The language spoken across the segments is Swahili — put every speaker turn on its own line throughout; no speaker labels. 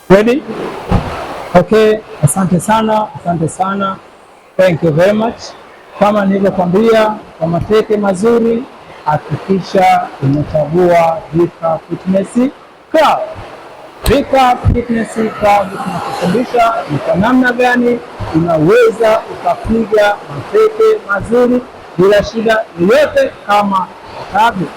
Ready? Okay, asante sana, asante sana. Thank you very much. Kama nilivyokwambia, kwa mateke mazuri hakikisha umechagua Vika Fitness Club. Vika Fitness Club tunakufundisha ni kwa namna gani unaweza ukapiga mateke mazuri bila shida yoyote kama ifuatavyo.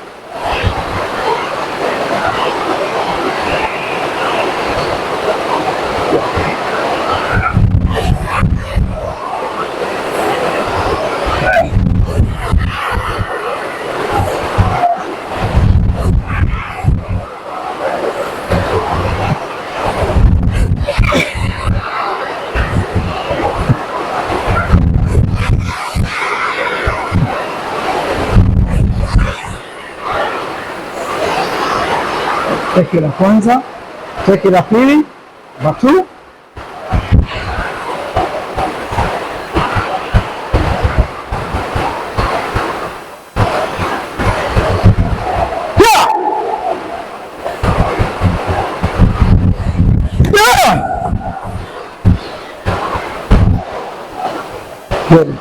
Teke la kwanza, teke la pili, batu. Good.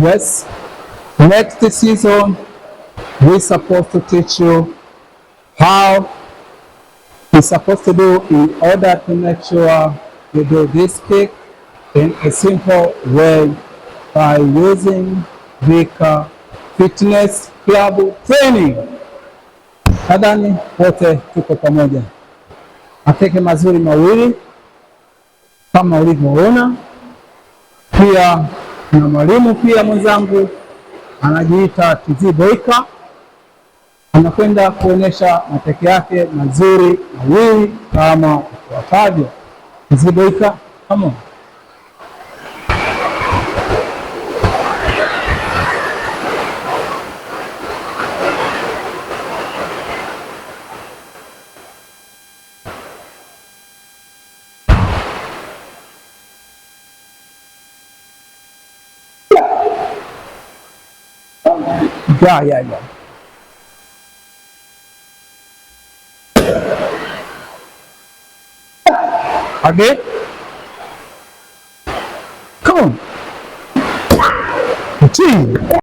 Yes, next season we're supposed to teach you how you're supposed to do in order to make sure you do this kick in a simple way by using Vika Fitness Club training. Nadhani wote tuko pamoja. Mateke mazuri mawili kama ulivyoona. Pia na mwalimu pia mwenzangu anajiita TZ Boyka, anakwenda kuonyesha mateke yake mazuri mawili kama ifuatavyo. TZ Boyka, come on. Yeah. Again. Come on.